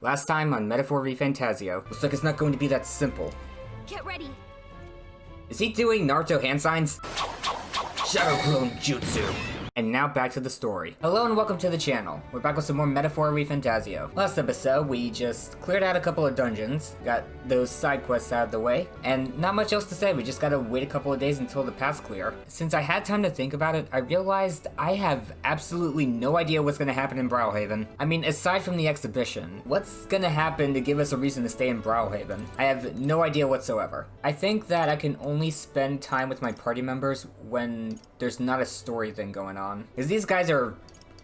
Last time on Metaphor ReFantazio, looks like it's not going to be that simple. Get ready. Is he doing Naruto hand signs? Shadow Clone Jutsu. And now back to the story. Hello and welcome to the channel. We're back with some more Metaphor ReFantazio. Last episode, we just cleared out a couple of dungeons, got those side quests out of the way, and not much else to say. We just gotta wait a couple of days until the path's clear. Since I had time to think about it, I realized I have absolutely no idea what's gonna happen in Brilehaven. I mean, aside from the exhibition, what's gonna happen to give us a reason to stay in Brilehaven? I have no idea whatsoever. I think that I can only spend time with my party members when there's not a story thing going on. Because these guys are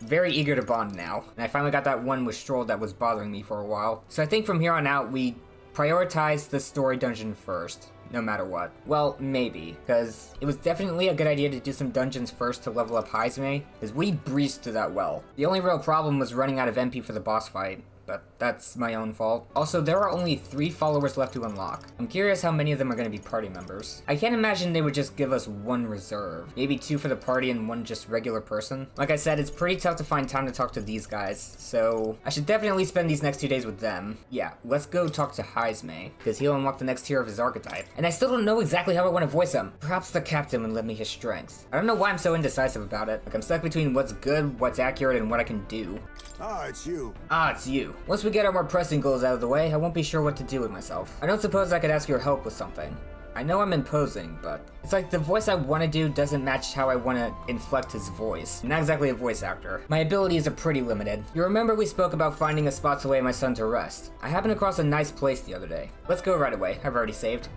very eager to bond now. And I finally got that one with Stroll that was bothering me for a while. So I think from here on out, we prioritize the story dungeon first, no matter what. Well, maybe, because it was definitely a good idea to do some dungeons first to level up Heismay, because we breezed through that well. The only real problem was running out of MP for the boss fight, but that's my own fault. Also, there are only 3 followers left to unlock. I'm curious how many of them are going to be party members. I can't imagine they would just give us 1 reserve. Maybe 2 for the party and 1 just regular person. Like I said, it's pretty tough to find time to talk to these guys, so I should definitely spend these next 2 days with them. Yeah, let's go talk to Heismay, because he'll unlock the next tier of his archetype. And I still don't know exactly how I want to voice him. Perhaps the captain would lend me his strength. I don't know why I'm so indecisive about it. Like, I'm stuck between what's good, what's accurate, and what I can do. Ah, it's you. Ah, it's you. Once we get our more pressing goals out of the way, I won't be sure what to do with myself. I don't suppose I could ask your help with something. I know I'm imposing, but it's like the voice I want to do doesn't match how I want to inflect his voice. I'm not exactly a voice actor. My abilities are pretty limited. You remember we spoke about finding a spot to lay my son to rest. I happened across a nice place the other day. Let's go right away. I've already saved.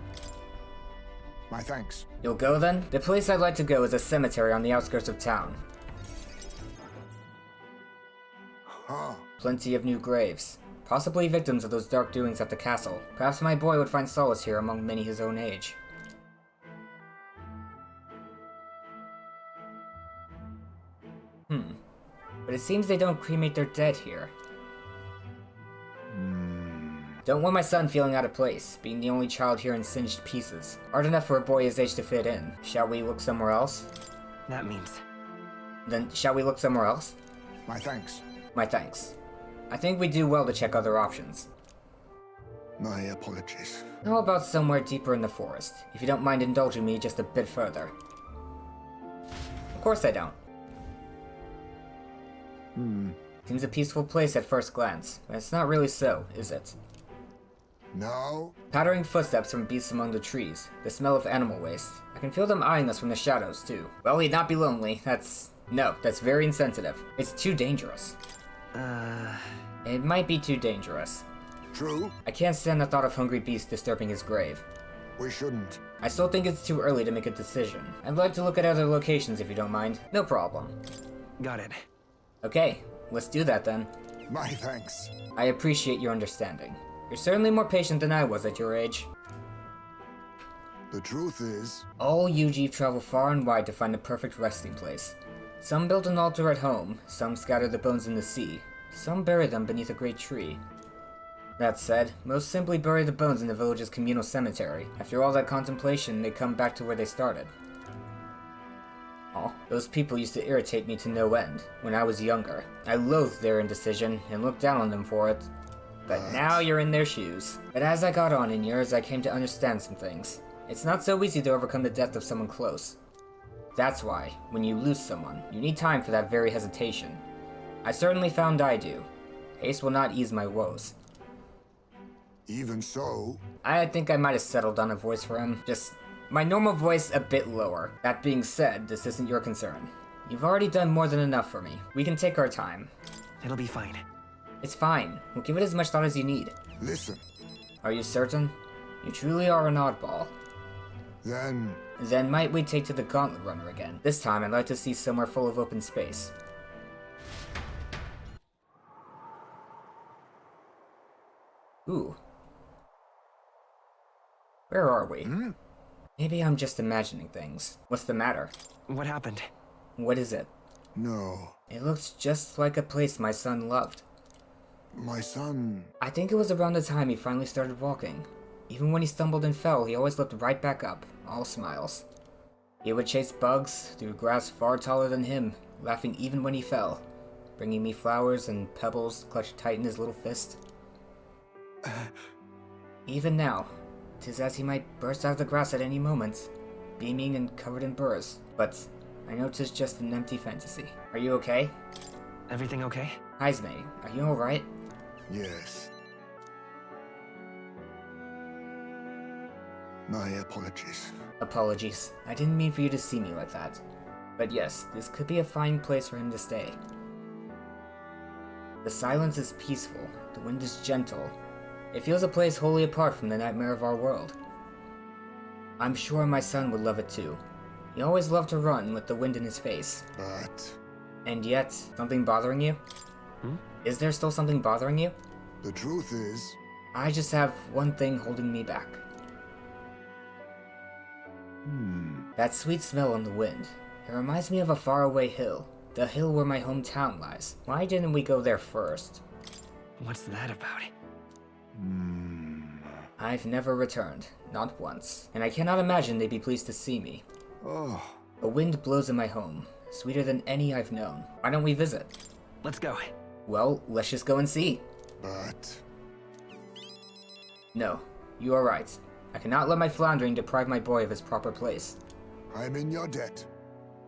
My thanks. You'll go then? The place I'd like to go is a cemetery on the outskirts of town. Huh. Plenty of new graves. Possibly victims of those dark doings at the castle. Perhaps my boy would find solace here among many his own age. But it seems they don't cremate their dead here. Don't want my son feeling out of place, being the only child here in singed pieces. Hard enough for a boy his age to fit in. Shall we look somewhere else? That means... Then, shall we look somewhere else? My thanks. My thanks. I think we do well to check other options. My apologies. How about somewhere deeper in the forest, if you don't mind indulging me just a bit further? Of course I don't. Seems a peaceful place at first glance, but it's not really so, is it? No? Pattering footsteps from beasts among the trees, the smell of animal waste. I can feel them eyeing us from the shadows, too. Well, he'd not be lonely, No, that's very insensitive. It's too dangerous. It might be too dangerous. True? I can't stand the thought of hungry beasts disturbing his grave. We shouldn't. I still think it's too early to make a decision. I'd like to look at other locations if you don't mind. No problem. Got it. Okay, let's do that then. My thanks. I appreciate your understanding. You're certainly more patient than I was at your age. The truth is... All UG travel far and wide to find the perfect resting place. Some build an altar at home, some scatter the bones in the sea, some bury them beneath a great tree. That said, most simply bury the bones in the village's communal cemetery. After all that contemplation, they come back to where they started. Aw, those people used to irritate me to no end, when I was younger. I loathed their indecision, and looked down on them for it. But now you're in their shoes. But as I got on in years, I came to understand some things. It's not so easy to overcome the death of someone close. That's why, when you lose someone, you need time for that very hesitation. I certainly found I do. Haste will not ease my woes. Even so... I think I might have settled on a voice for him. Just my normal voice a bit lower. That being said, this isn't your concern. You've already done more than enough for me. We can take our time. It'll be fine. It's fine. We'll give it as much thought as you need. Listen. Are you certain? You truly are an oddball. Then might we take to the Gauntlet Runner again? This time I'd like to see somewhere full of open space. Ooh. Where are we? Maybe I'm just imagining things. What's the matter? What happened? What is it? No. It looks just like a place my son loved. My son... I think it was around the time he finally started walking. Even when he stumbled and fell, he always leapt right back up, all smiles. He would chase bugs through grass far taller than him, laughing even when he fell, bringing me flowers and pebbles clutched tight in his little fist. Even now, 'tis as he might burst out of the grass at any moment, beaming and covered in burrs. But I know 'tis just an empty fantasy. Are you okay? Everything okay? Heismay, are you alright? Yes. My apologies. Apologies. I didn't mean for you to see me like that. But yes, this could be a fine place for him to stay. The silence is peaceful, the wind is gentle. It feels a place wholly apart from the nightmare of our world. I'm sure my son would love it too. He always loved to run with the wind in his face. But And yet, something bothering you? Is there still something bothering you? the truth is, I just have one thing holding me back. That sweet smell on the wind. It reminds me of a faraway hill. The hill where my hometown lies. Why didn't we go there first? What's that about? I've never returned. Not once. And I cannot imagine they'd be pleased to see me. oh, A wind blows in my home. Sweeter than any I've known. Why don't we visit? Let's go. Well, let's just go and see. but No, you are right. I cannot let my floundering deprive my boy of his proper place. I'm in your debt.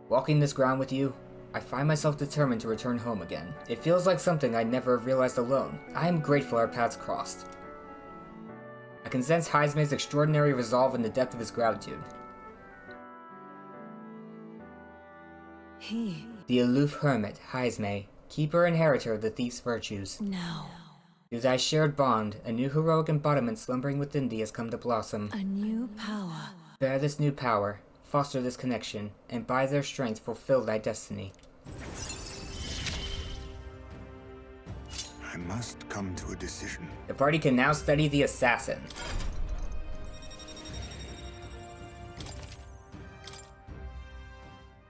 Walking this ground with you, I find myself determined to return home again. It feels like something I'd never have realized alone. I am grateful our paths crossed. I can sense Heismay's extraordinary resolve in the depth of his gratitude. He... The aloof hermit, Heismay, keeper and inheritor of the thief's virtues. No. Through thy shared bond, a new heroic embodiment slumbering within thee has come to blossom. A new power. Bear this new power, foster this connection, and by their strength fulfill thy destiny. I must come to a decision. The party can now study the assassin.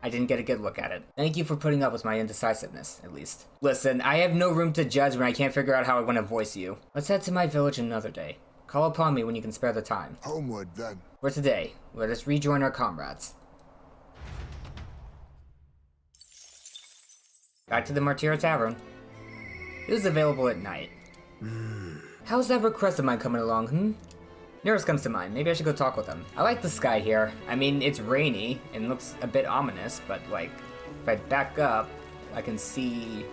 I didn't get a good look at it. Thank you for putting up with my indecisiveness, at least. Listen, I have no room to judge when I can't figure out how I want to voice you. Let's head to my village another day. Call upon me when you can spare the time. Homeward, then. For today, let us rejoin our comrades. Back to the Martyra Tavern. It was available at night. How's that request of mine coming along, Neuras comes to mind. Maybe I should go talk with him. I like the sky here. I mean, it's rainy and looks a bit ominous, but like, if I back up, I can see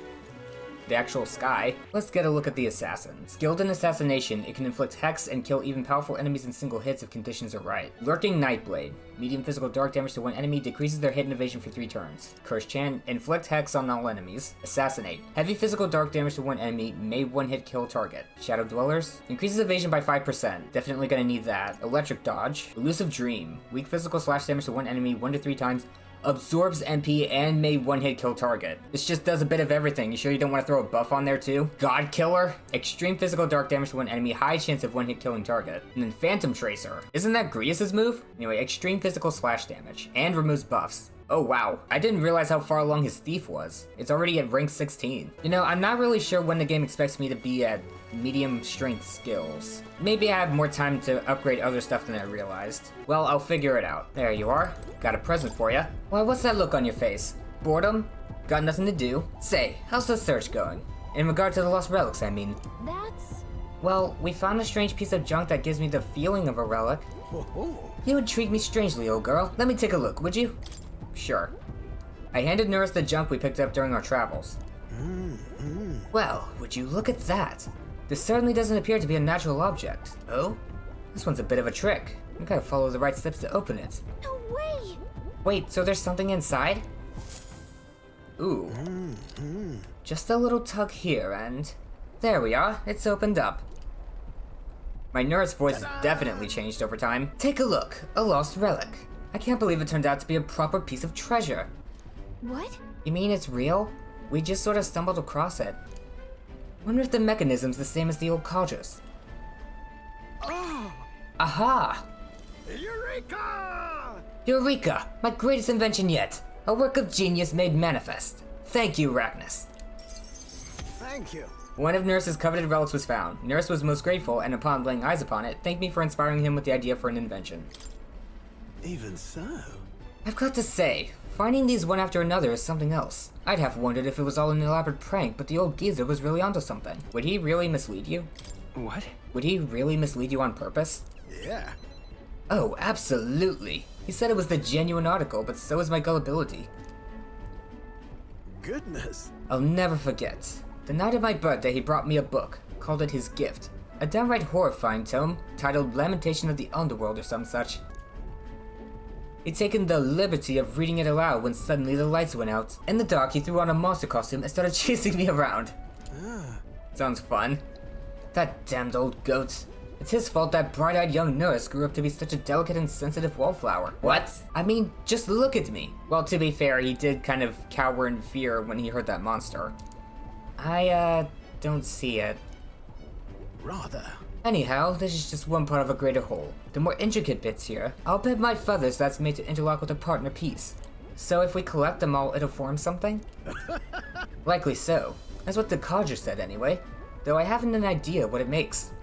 the actual sky. Let's get a look at the assassin. Skilled in assassination, it can inflict hex and kill even powerful enemies in single hits if conditions are right. Lurking Nightblade. Medium physical dark damage to one enemy, decreases their hit and evasion for 3 turns. Curse Chan, inflict hex on all enemies. Assassinate. Heavy physical dark damage to one enemy, may one-hit kill target. Shadow Dwellers, increases evasion by 5%. Definitely gonna need that. Electric Dodge. Elusive Dream. Weak physical slash damage to one enemy 1 to 3 times. Absorbs MP and may one-hit kill target. This just does a bit of everything. You sure you don't want to throw a buff on there too? God Killer? Extreme physical dark damage to one enemy, high chance of one-hit killing target. And then Phantom Tracer. Isn't that Grievous' move? Anyway, extreme physical slash damage. And removes buffs. Oh wow, I didn't realize how far along his thief was. It's already at rank 16. You know, I'm not really sure when the game expects me to be at medium strength skills. Maybe I have more time to upgrade other stuff than I realized. Well, I'll figure it out. There you are. Got a present for you. Why, what's that look on your face? Boredom? Got nothing to do? Say, how's the search going? In regard to the lost relics, I mean. That's... Well, we found a strange piece of junk that gives me the feeling of a relic. You intrigue me strangely, old girl. Let me take a look, would you? Sure. I handed Neuras the junk we picked up during our travels. Well, would you look at that? This certainly doesn't appear to be a natural object. Oh? This one's a bit of a trick. You gotta follow the right steps to open it. No way! Wait, so there's something inside? Ooh. Just a little tug here and... There we are, it's opened up. My Neuras voice has definitely changed over time. Take a look, a lost relic. I can't believe it turned out to be a proper piece of treasure. What? You mean it's real? We just sort of stumbled across it. Wonder if the mechanism's the same as the old Codgers. Aha! Eureka! Eureka! My greatest invention yet! A work of genius made manifest. Thank you, Rachnus. Thank you. One of Neuras' coveted relics was found. Neuras was most grateful, and upon laying eyes upon it, thanked me for inspiring him with the idea for an invention. Even so. I've got to say, finding these one after another is something else. I'd have wondered if it was all an elaborate prank, but the old geezer was really onto something. Would he really mislead you? What? Would he really mislead you on purpose? Yeah. Oh, absolutely. He said it was the genuine article, but so is my gullibility. Goodness. I'll never forget. The night of my birthday, he brought me a book, called it his gift. A downright horrifying tome, titled Lamentation of the Underworld or some such. He'd taken the liberty of reading it aloud when suddenly the lights went out. In the dark, he threw on a monster costume and started chasing me around. Sounds fun. That damned old goat. It's his fault that bright-eyed young Neuras grew up to be such a delicate and sensitive wallflower. What? I mean, just look at me. Well, to be fair, he did kind of cower in fear when he heard that monster. I, don't see it. Rather. Anyhow, this is just one part of a greater whole. The more intricate bits here, I'll bet my feathers that's made to interlock with a partner piece. So if we collect them all, it'll form something? Likely so. That's what the codger said anyway, though I haven't an idea what it makes.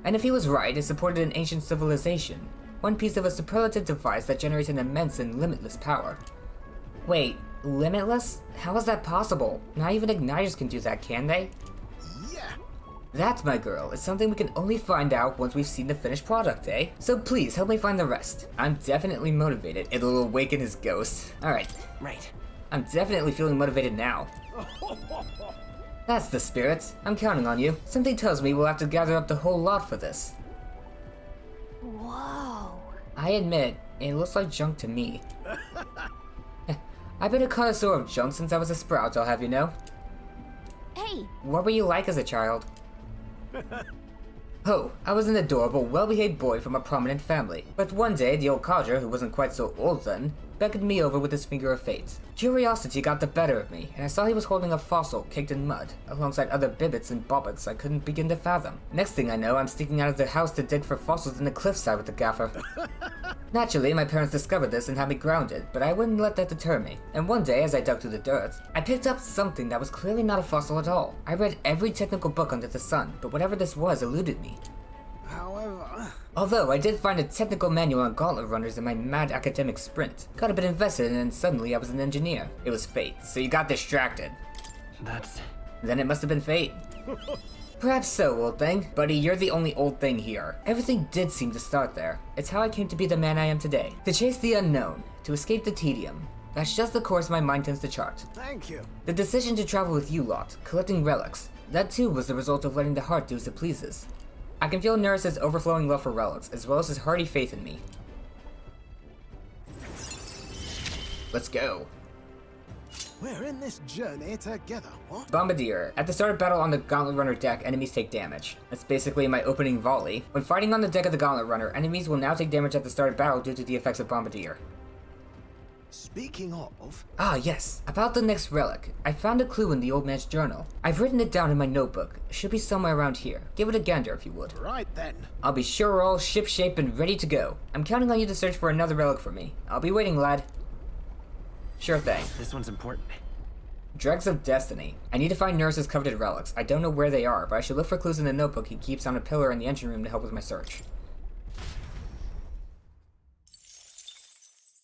And if he was right, it supported an ancient civilization, one piece of a superlative device that generates an immense and limitless power. Wait, limitless? How is that possible? Not even igniters can do that, can they? Yeah. That, my girl, is something we can only find out once we've seen the finished product, eh? So please, help me find the rest. I'm definitely motivated. It'll awaken his ghost. Alright. Right. I'm definitely feeling motivated now. That's the spirit. I'm counting on you. Something tells me we'll have to gather up the whole lot for this. Whoa. I admit, it looks like junk to me. I've been a connoisseur of junk since I was a sprout, I'll have you know. Hey. What were you like as a child? Oh, I was an adorable, well-behaved boy from a prominent family. But one day, the old codger, who wasn't quite so old then, beckoned me over with his finger of fate. Curiosity got the better of me, and I saw he was holding a fossil caked in mud, alongside other bibbits and bobbits I couldn't begin to fathom. Next thing I know, I'm sneaking out of the house to dig for fossils in the cliffside with the gaffer. Naturally, my parents discovered this and had me grounded, but I wouldn't let that deter me. And one day, as I dug through the dirt, I picked up something that was clearly not a fossil at all. I read every technical book under the sun, but whatever this was eluded me. However. Although I did find a technical manual on gauntlet runners in my mad academic sprint. Got a bit invested and then suddenly I was an engineer. It was fate, so you got distracted. Then it must have been fate. Perhaps so, old thing. Buddy, you're the only old thing here. Everything did seem to start there. It's how I came to be the man I am today. To chase the unknown, to escape the tedium. That's just the course my mind tends to chart. Thank you. The decision to travel with you lot, collecting relics, that too was the result of letting the heart do as it pleases. I can feel Neuras' overflowing love for relics, as well as his hearty faith in me. Let's go. We're in this journey together, what? Bombardier. At the start of battle on the Gauntlet Runner deck, enemies take damage. That's basically my opening volley. When fighting on the deck of the Gauntlet Runner, enemies will now take damage at the start of battle due to the effects of Bombardier. Speaking of... Ah, yes. About the next relic. I found a clue in the old man's journal. I've written it down in my notebook. It should be somewhere around here. Give it a gander if you would. Right then. I'll be sure we're all shipshape and ready to go. I'm counting on you to search for another relic for me. I'll be waiting, lad. Sure thing. This one's important. Dregs of Destiny. I need to find Neuras' coveted relics. I don't know where they are, but I should look for clues in the notebook he keeps on a pillar in the engine room to help with my search.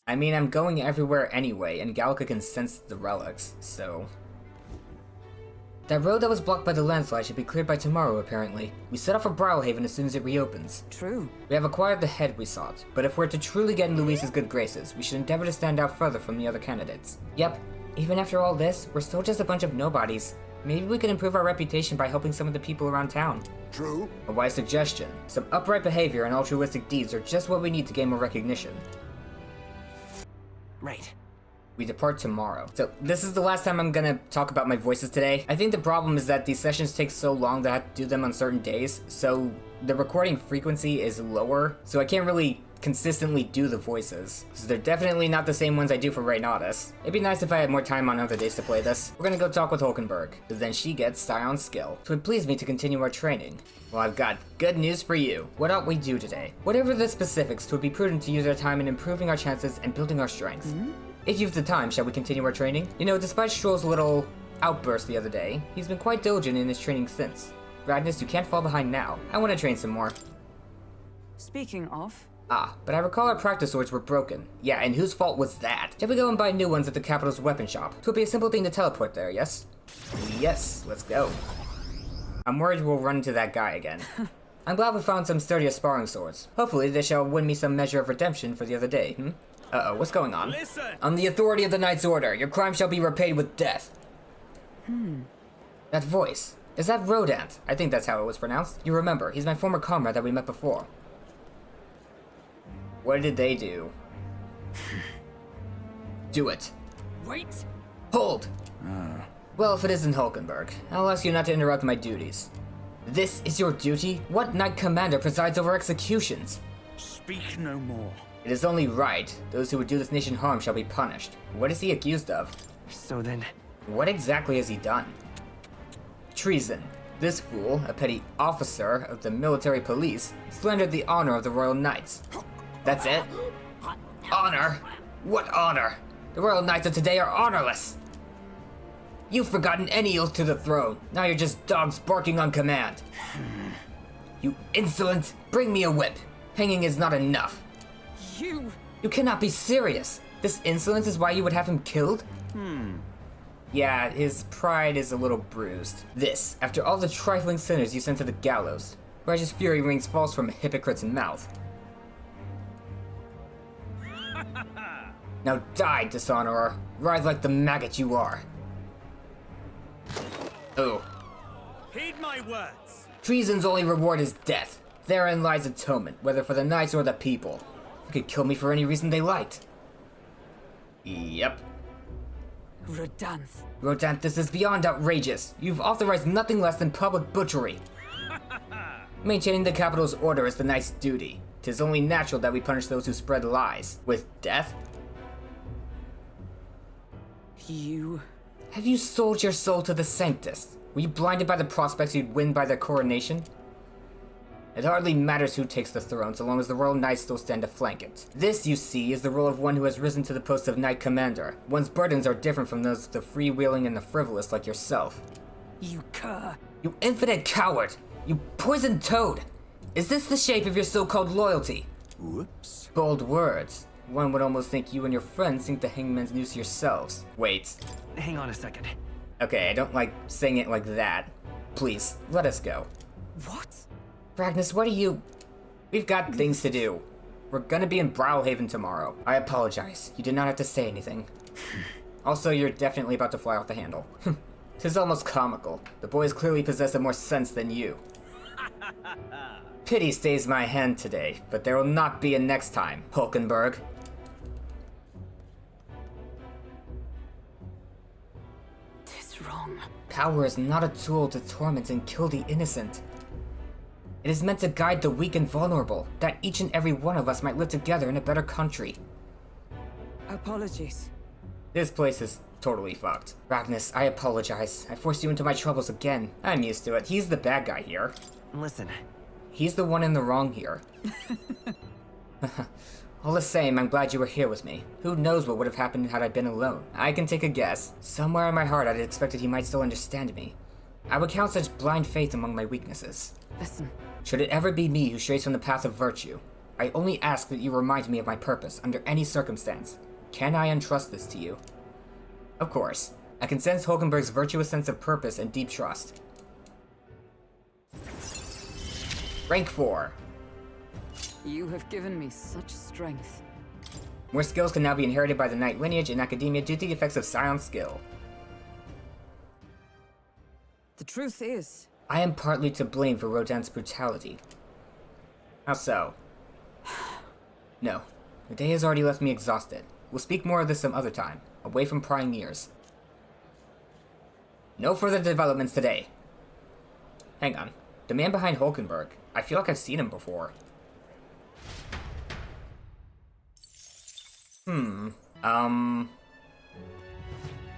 I mean, I'm going everywhere anyway, and Gallica can sense the relics, so... That road that was blocked by the landslide should be cleared by tomorrow, apparently. We set off for Brilehaven as soon as it reopens. True. We have acquired the head we sought, but if we're to truly get in Luis's good graces, we should endeavor to stand out further from the other candidates. Yep, even after all this, we're still just a bunch of nobodies. Maybe we could improve our reputation by helping some of the people around town. True. A wise suggestion. Some upright behavior and altruistic deeds are just what we need to gain more recognition. Right. We depart tomorrow. So this is the last time I'm gonna talk about my voices today. I think the problem is that these sessions take so long that I have to do them on certain days, so the recording frequency is lower, so I can't really consistently do the voices. So they're definitely not the same ones I do for Rhodanthe. It'd be nice if I had more time on other days to play this. We're gonna go talk with Hulkenberg, but then she gets Scion skill. So it would please me to continue our training. Well, I've got good news for you. What ought we do today? Whatever the specifics, it would be prudent to use our time in improving our chances and building our strength. If you've the time, shall we continue our training? You know, despite Stroll's little outburst the other day, he's been quite diligent in his training since. Radness, you can't fall behind now. I want to train some more. Speaking of... Ah, but I recall our practice swords were broken. Yeah, and whose fault was that? Shall we go and buy new ones at the capital's weapon shop? 'Twould be a simple thing to teleport there, yes? Yes, let's go. I'm worried we'll run into that guy again. I'm glad we found some sturdier sparring swords. Hopefully they shall win me some measure of redemption for the other day, Uh-oh, what's going on? Listen! On the authority of the Knight's Order, your crime shall be repaid with death. That voice. Is that Rhodanthe? I think that's how it was pronounced. You remember, he's my former comrade that we met before. What did they do? Do it. Wait! Hold! Well, if it isn't Hulkenberg, I'll ask you not to interrupt my duties. This is your duty? What Knight Commander presides over executions? Speak no more. It is only right. Those who would do this nation harm shall be punished. What is he accused of? So then, What exactly has he done? Treason. This fool, a petty officer of the military police, slandered the honor of the Royal Knights. That's it? Honor? What honor? The Royal Knights of today are honorless. You've forgotten any oath to the throne. Now you're just dogs barking on command. You insolent! Bring me a whip. Hanging is not enough. You! You cannot be serious. This insolence is why you would have him killed? Yeah, his pride is a little bruised. This, after all the trifling sinners you sent to the gallows. Righteous fury rings false from a hypocrite's mouth. Now die, dishonorer. Writhe like the maggot you are. Oh. Heed my words. Treason's only reward is death. Therein lies atonement, whether for the knights or the people. They could kill me for any reason they liked. Yep. Rhodanthe. Rhodanthe, this is beyond outrageous. You've authorized nothing less than public butchery. Maintaining the capital's order is the knight's duty. 'Tis only natural that we punish those who spread lies. With death? You... Have you sold your soul to the Sanctus? Were you blinded by the prospects you'd win by their coronation? It hardly matters who takes the throne so long as the Royal Knights still stand to flank it. This, you see, is the role of one who has risen to the post of Knight Commander. One's burdens are different from those of the freewheeling and the frivolous like yourself. you cur. You infinite coward! You poisoned toad! Is this the shape of your so-called loyalty? Whoops. Bold words. One would almost think you and your friends think the hangman's noose yourselves. Wait. hang on a second. Okay, I don't like saying it like that. Please, let us go. What? Ragnas, what are you... We've got things to do. We're gonna be in Brilehaven tomorrow. I apologize. You did not have to say anything. Also, you're definitely about to fly off the handle. 'Tis almost comical. The boys clearly possess more sense than you. Pity stays my hand today, but there will not be a next time, Hulkenberg. Tis wrong. Power is not a tool to torment and kill the innocent. It is meant to guide the weak and vulnerable, that each and every one of us might live together in a better country. Apologies. This place is totally fucked. Ragnas, I apologize. I forced you into my troubles again. I'm used to it. He's the bad guy here. Listen, He's the one in the wrong here. All the same, I'm glad you were here with me. Who knows what would have happened had I been alone? I can take a guess. Somewhere in my heart I'd expected he might still understand me. I would count such blind faith among my weaknesses. Listen. Should it ever be me who strays from the path of virtue, I only ask that you remind me of my purpose under any circumstance. Can I entrust this to you? Of course. I can sense Hulkenberg's virtuous sense of purpose and deep trust. Rank 4. You have given me such strength. More skills can now be inherited by the Knight lineage in Academia due to the effects of Scion skill. The truth is, I am partly to blame for Rhodanthe's brutality. How so? No. The day has already left me exhausted. We'll speak more of this some other time, away from prying ears. No further developments today. Hang on. The man behind Hulkenberg. I feel like I've seen him before.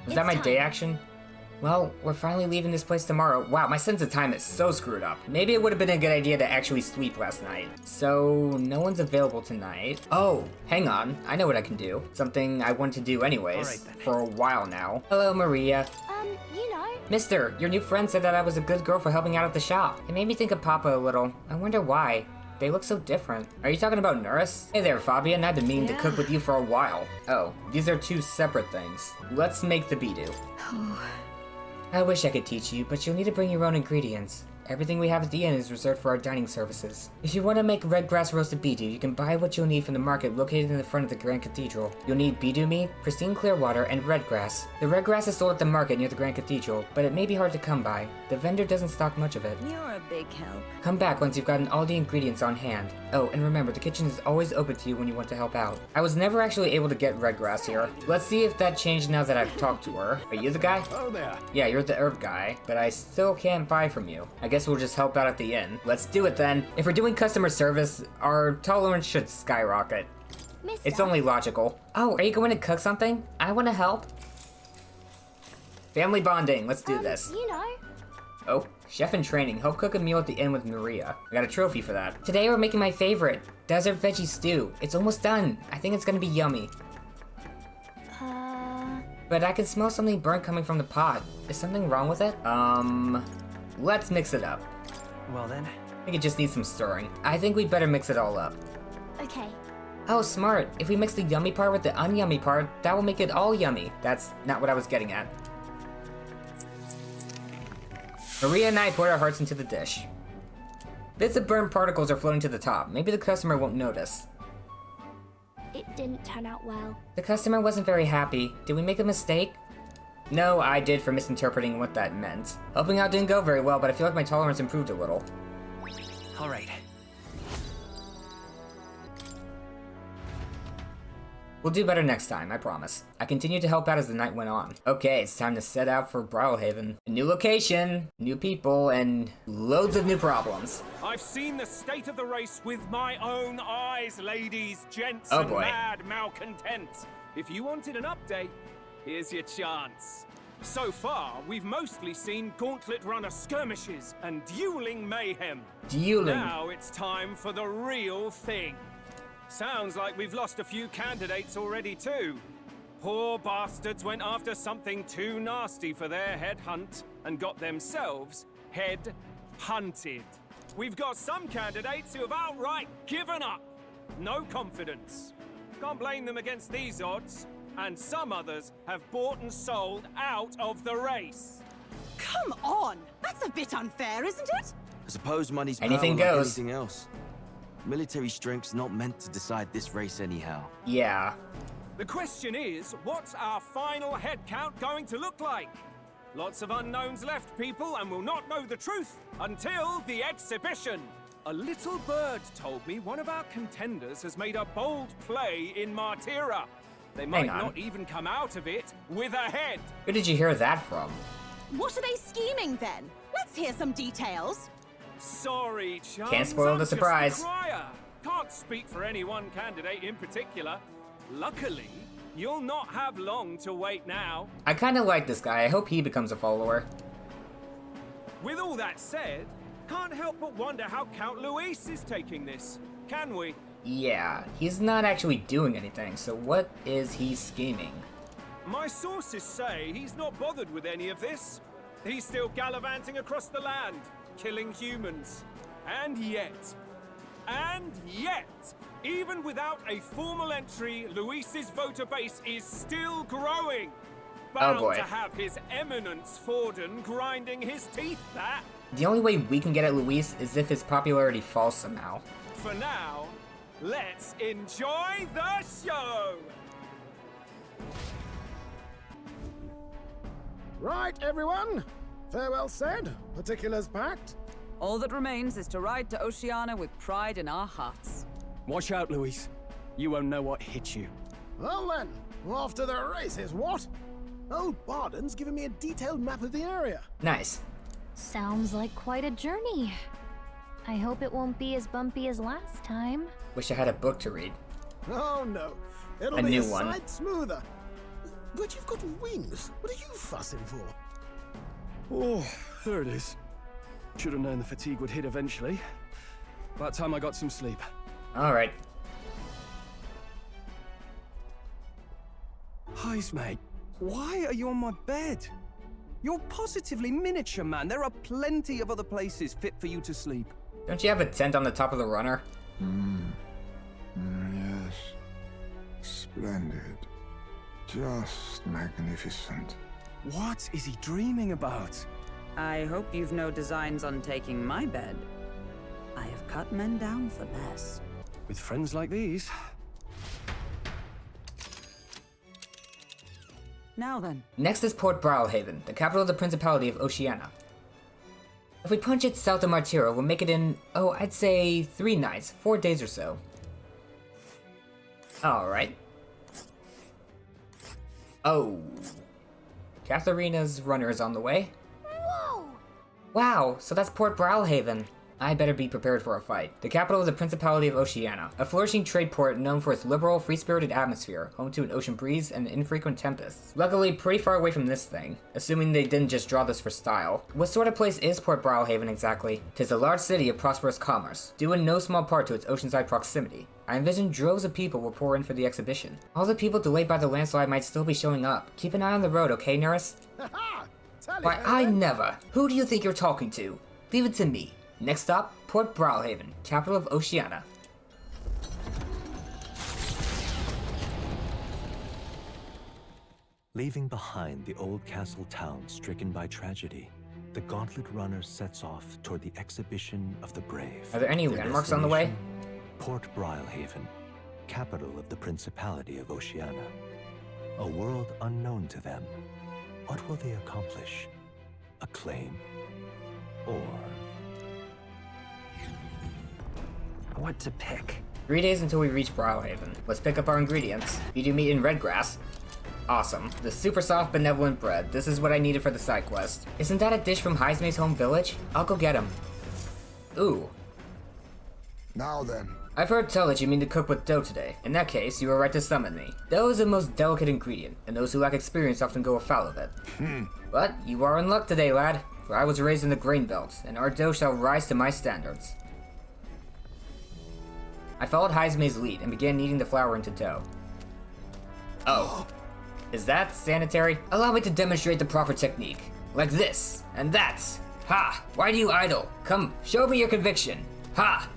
Was that my day action? Well, we're finally leaving this place tomorrow. Wow, my sense of time is so screwed up. Maybe it would have been a good idea to actually sleep last night. So, no one's available tonight. Oh, hang on. I know what I can do. Something I want to do anyways, All right, then. for a while now. Hello, Maria. You know. Mister, your new friend said that I was a good girl for helping out at the shop. It made me think of Papa a little. I wonder why. They look so different. Are you talking about Neuras? Hey there, Fabian. I've been meaning to cook with you for a while. Oh, these are two separate things. Let's make the Bidu. I wish I could teach you, but you'll need to bring your own ingredients. Everything we have at the inn is reserved for our dining services. If you want to make red grass roasted bidu, you can buy what you'll need from the market located in the front of the Grand Cathedral. You'll need bidu meat, pristine clear water, and red grass. The red grass is sold at the market near the Grand Cathedral, but it may be hard to come by. The vendor doesn't stock much of it. You're a big help. Come back once you've gotten all the ingredients on hand. Oh, and remember, the kitchen is always open to you when you want to help out. I was never actually able to get red grass here. Let's see if that changed now that I've talked to her. Are you the guy? Oh there. Yeah, you're the herb guy, but I still can't buy from you. I guess we'll just help out at the inn. Let's do it then. If we're doing customer service, our tolerance should skyrocket. Mister. It's only logical. Oh, are you going to cook something? I want to help. Family bonding, let's do this. You know. Oh, chef in training. Help cook a meal at the inn with Maria. I got a trophy for that. Today we're making my favorite, desert veggie stew. It's almost done. I think it's gonna be yummy. But I can smell something burnt coming from the pot. Is something wrong with it? Let's mix it up. Well then. I think it just needs some stirring. I think we better mix it all up. Okay. Oh, smart. If we mix the yummy part with the unyummy part, that will make it all yummy. That's not what I was getting at. Maria and I poured our hearts into the dish. Bits of burnt particles are floating to the top. Maybe the customer won't notice. It didn't turn out well. The customer wasn't very happy. Did we make a mistake? No, I did for misinterpreting what that meant. Helping out didn't go very well, but I feel like my tolerance improved a little. Alright. We'll do better next time, I promise. I continued to help out as the night went on. Okay, it's time to set out for Brilehaven. A new location, new people, and loads of new problems. I've seen the state of the race with my own eyes, ladies, gents, Oh and boy. mad malcontents. If you wanted an update, here's your chance. So far, we've mostly seen gauntlet runner skirmishes and dueling mayhem. Dueling. Now it's time for the real thing. Sounds like we've lost a few candidates already too. Poor bastards went after something too nasty for their head hunt and got themselves head hunted. We've got some candidates who have outright given up. No confidence. Can't blame them against these odds. And some others have bought and sold out of the race. Come on! That's a bit unfair, isn't it? I suppose money's Anything power like goes. anything else. Military strength's not meant to decide this race anyhow. Yeah. The question is, what's our final head count going to look like? Lots of unknowns left, people, and we'll not know the truth until the exhibition. A little bird told me one of our contenders has made a bold play in Martira. They might on. not even come out of it with a head. Who did you hear that from? What are they scheming then? Let's hear some details. Sorry, chums. Can't spoil I'm the just a surprise. crier. Can't speak for any one candidate in particular. Luckily, you'll not have long to wait now. I kinda like this guy. I hope he becomes a follower. With all that said, can't help but wonder how Count Luis is taking this. Can we? Yeah, he's not actually doing anything, so what is he scheming? My sources say he's not bothered with any of this. He's still gallivanting across the land, killing humans. And yet, even without a formal entry, Luis's voter base is still growing. Bound boy. to have his eminence Forden grinding his teeth, that. The only way we can get at Luis is if his popularity falls somehow. For now, let's enjoy the show! Right, everyone. Farewell said, particulars packed. All that remains is to ride to Oceania with pride in our hearts. Watch out, Luis. You won't know what hit you. Well then, off to the races, what? Old Barden's given me a detailed map of the area. Nice. Sounds like quite a journey. I hope it won't be as bumpy as last time. Wish I had a book to read. Oh no, it'll A be new a one. sight smoother. But you've got wings. What are you fussing for? Oh, there it is. Should have known the fatigue would hit eventually. About time I got some sleep. Alright. Heismay, why are you on my bed? You're positively miniature, man. There are plenty of other places fit for you to sleep. Don't you have a tent on the top of the runner? Yes. Splendid. Just magnificent. What is he dreaming about? I hope you've no designs on taking my bed. I have cut men down for less. With friends like these. Now then. Next is Port Brilehaven, the capital of the Principality of Oceania. If we punch it south of Martira, we'll make it in, oh, I'd say 3 nights, 4 days or so. Alright. Oh. Catherina's runner is on the way. Whoa! Wow, so that's Port Brilehaven. I better be prepared for a fight. The capital of the Principality of Oceania, a flourishing trade port known for its liberal, free-spirited atmosphere, home to an ocean breeze and infrequent tempests. Luckily, pretty far away from this thing, assuming they didn't just draw this for style. What sort of place is Port Brilehaven exactly? 'Tis a large city of prosperous commerce, due in no small part to its oceanside proximity. I envision droves of people will pour in for the exhibition. All the people delayed by the landslide might still be showing up. Keep an eye on the road, okay, Neuras? Why, I never. Who do you think you're talking to? Leave it to me. Next stop, Port Brilehaven, capital of Oceania. Leaving behind the old castle town stricken by tragedy, the gauntlet runner sets off toward the exhibition of the brave. Are there any landmarks on the way? Port Brilehaven, capital of the Principality of Oceania. A world unknown to them. What will they accomplish? Acclaim? Or... What to pick? 3 days until we reach Brilehaven. Let's pick up our ingredients. You do meat in red grass. Awesome. The super soft benevolent bread. This is what I needed for the side quest. Isn't that a dish from Heismay's home village? I'll go get him. Ooh. Now then. I've heard tell that you mean to cook with dough today. In that case, you were right to summon me. Dough is the most delicate ingredient, and those who lack experience often go afoul of it. But you are in luck today, lad. For I was raised in the grain belt, and our dough shall rise to my standards. I followed Heismay's lead and began kneading the flour into dough. Oh. Is that sanitary? Allow me to demonstrate the proper technique. Like this, and that. Ha! Why do you idle? Come, show me your conviction. Ha!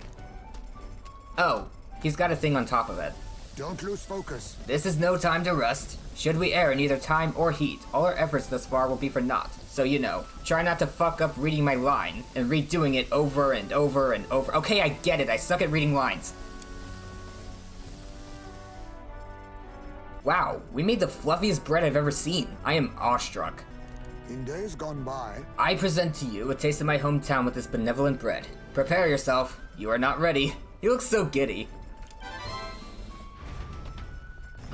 Oh, he's got a thing on top of it. Don't lose focus. This is no time to rest. Should we err in either time or heat, all our efforts thus far will be for naught. So you know, try not to fuck up reading my line and redoing it over and over and over. Okay, I get it, I suck at reading lines. Wow, we made the fluffiest bread I've ever seen. I am awestruck. In days gone by, I present to you a taste of my hometown with this benevolent bread. Prepare yourself, you are not ready. You look so giddy.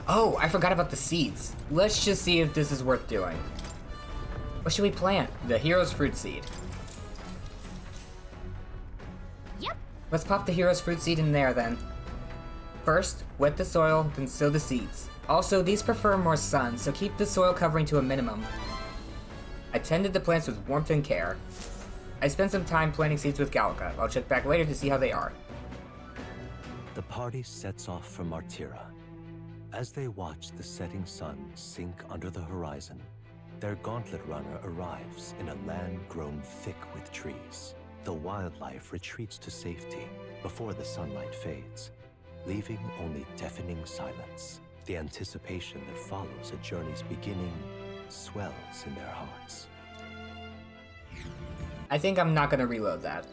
Oh, I forgot about the seeds. Let's just see if this is worth doing. What should we plant? The hero's fruit seed. Yep. Let's pop the hero's fruit seed in there then. First, wet the soil, then sow the seeds. Also, these prefer more sun, so keep the soil covering to a minimum. I tended the plants with warmth and care. I spent some time planting seeds with Gallica. I'll check back later to see how they are. The party sets off for Martira. As they watch the setting sun sink under the horizon, their gauntlet runner arrives in a land grown thick with trees. The wildlife retreats to safety before the sunlight fades, leaving only deafening silence. The anticipation that follows a journey's beginning swells in their hearts. I think I'm not gonna reload that.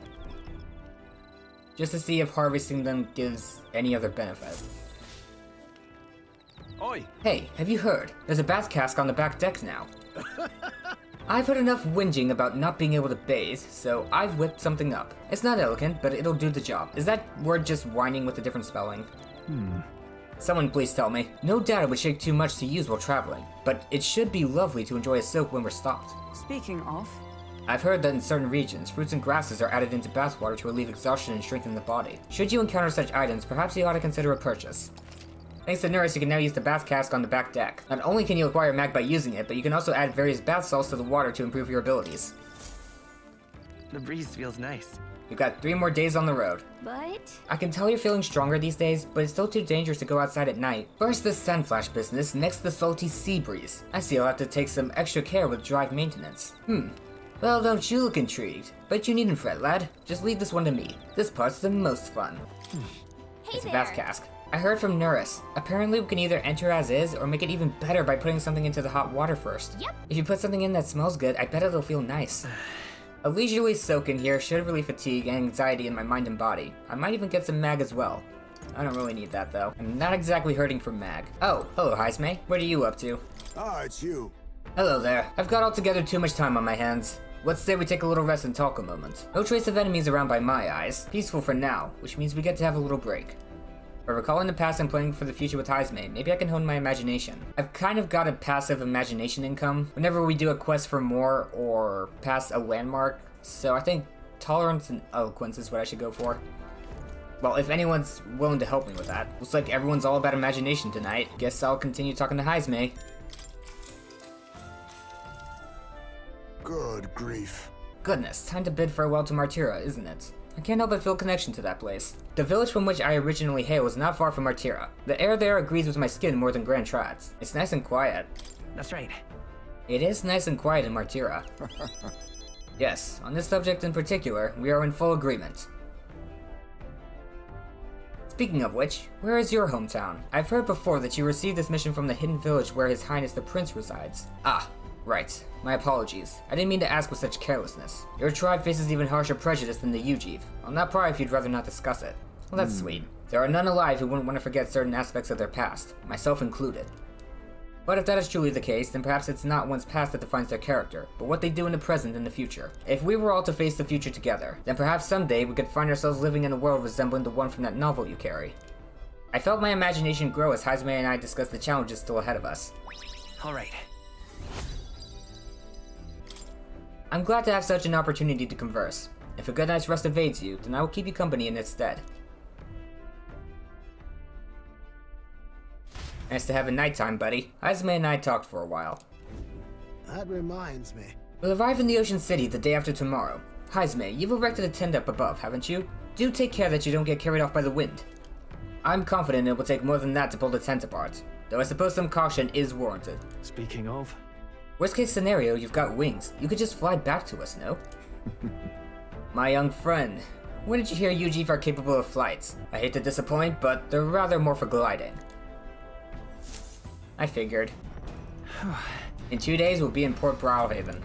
Just to see if harvesting them gives any other benefit. Oi! Hey, have you heard? There's a bath cask on the back deck now. I've heard enough whinging about not being able to bathe, so I've whipped something up. It's not elegant, but it'll do the job. Is that word just whining with a different spelling? Someone please tell me. No doubt it would shake too much to use while traveling, but it should be lovely to enjoy a soak when we're stopped. Speaking of, I've heard that in certain regions, fruits and grasses are added into bathwater to relieve exhaustion and strengthen the body. Should you encounter such items, perhaps you ought to consider a purchase. Thanks to Neuras, you can now use the bath cask on the back deck. Not only can you acquire mag by using it, but you can also add various bath salts to the water to improve your abilities. The breeze feels nice. You've got 3 more days on the road. But I can tell you're feeling stronger these days, but it's still too dangerous to go outside at night. First the sun flash business, next the salty sea breeze. I see I'll have to take some extra care with drive maintenance. Well, don't you look intrigued. But you needn't fret, lad. Just leave this one to me. This part's the most fun. hey It's a there. bath cask. I heard from Neuras. Apparently we can either enter as is, or make it even better by putting something into the hot water first. Yep. If you put something in that smells good, I bet it'll feel nice. A leisurely soak in here should relieve fatigue and anxiety in my mind and body. I might even get some mag as well. I don't really need that though. I'm not exactly hurting from mag. Oh, hello Heismay. What are you up to? Ah, it's you. Hello there. I've got altogether too much time on my hands. Let's say we take a little rest and talk a moment. No trace of enemies around by my eyes. Peaceful for now, which means we get to have a little break. By recalling the past and planning for the future with Heismay, maybe I can hone my imagination. I've kind of got a passive imagination income whenever we do a quest for more or pass a landmark, so I think tolerance and eloquence is what I should go for. Well, if anyone's willing to help me with that. Looks like everyone's all about imagination tonight. Guess I'll continue talking to Heismay. Good grief. Goodness, time to bid farewell to Martira, isn't it? I can't help but feel a connection to that place. The village from which I originally hail is not far from Martira. The air there agrees with my skin more than Grand Trads. It's nice and quiet. That's right. It is nice and quiet in Martira. Yes, on this subject in particular, we are in full agreement. Speaking of which, where is your hometown? I've heard before that you received this mission from the hidden village where His Highness the Prince resides. Ah, right. My apologies. I didn't mean to ask with such carelessness. Your tribe faces even harsher prejudice than the Ujiv. I'll not pry if you'd rather not discuss it. Well, that's sweet. There are none alive who wouldn't want to forget certain aspects of their past, myself included. But if that is truly the case, then perhaps it's not one's past that defines their character, but what they do in the present and the future. If we were all to face the future together, then perhaps someday we could find ourselves living in a world resembling the one from that novel you carry. I felt my imagination grow as Heismay and I discussed the challenges still ahead of us. All right. I'm glad to have such an opportunity to converse. If a good night's rest evades you, then I will keep you company in its stead. Nice to have a nighttime, buddy. Heismay and I talked for a while. That reminds me. We'll arrive in the Ocean City the day after tomorrow. Heismay, you've erected a tent up above, haven't you? Do take care that you don't get carried off by the wind. I'm confident it will take more than that to pull the tent apart, though I suppose some caution is warranted. Speaking of... Worst case scenario, you've got wings. You could just fly back to us, no? My young friend, when did you hear Ujiv are capable of flights? I hate to disappoint, but they're rather more for gliding. I figured. In 2 days, we'll be in Port Brilehaven.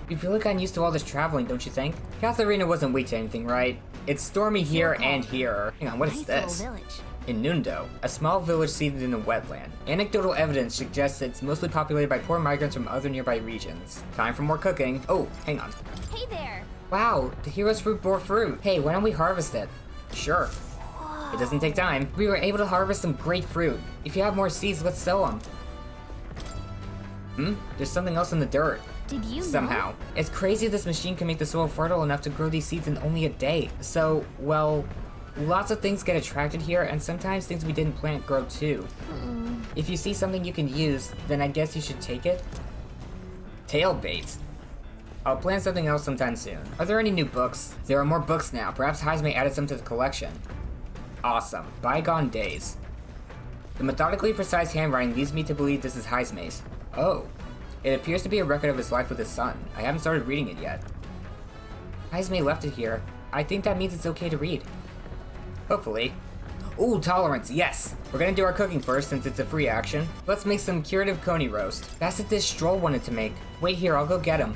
You've really gotten used to all this traveling, don't you think? Catherina wasn't weak to anything, right? It's stormy here and here. Hang on, what is this? In Nundo, a small village seated in a wetland. Anecdotal evidence suggests it's mostly populated by poor migrants from other nearby regions. Time for more cooking. Oh, hang on. Hey there! Wow, the hero's fruit bore fruit. Hey, why don't we harvest it? Sure. It doesn't take time. We were able to harvest some great fruit. If you have more seeds, let's sow them. There's something else in the dirt. Did you Somehow. know? It's crazy this machine can make the soil fertile enough to grow these seeds in only a day. So, well, lots of things get attracted here, and sometimes things we didn't plant grow too. If you see something you can use, then I guess you should take it. Tail bait. I'll plan something else sometime soon. Are there any new books? There are more books now. Perhaps Heismay added some to the collection. Awesome. Bygone days. The methodically precise handwriting leads me to believe this is Heismay's. Oh. It appears to be a record of his life with his son. I haven't started reading it yet. Heismay left it here. I think that means it's okay to read. Hopefully. Ooh, tolerance, yes! We're gonna do our cooking first since it's a free action. Let's make some curative coney roast. That's the dish Stroll wanted to make. Wait here, I'll go get him.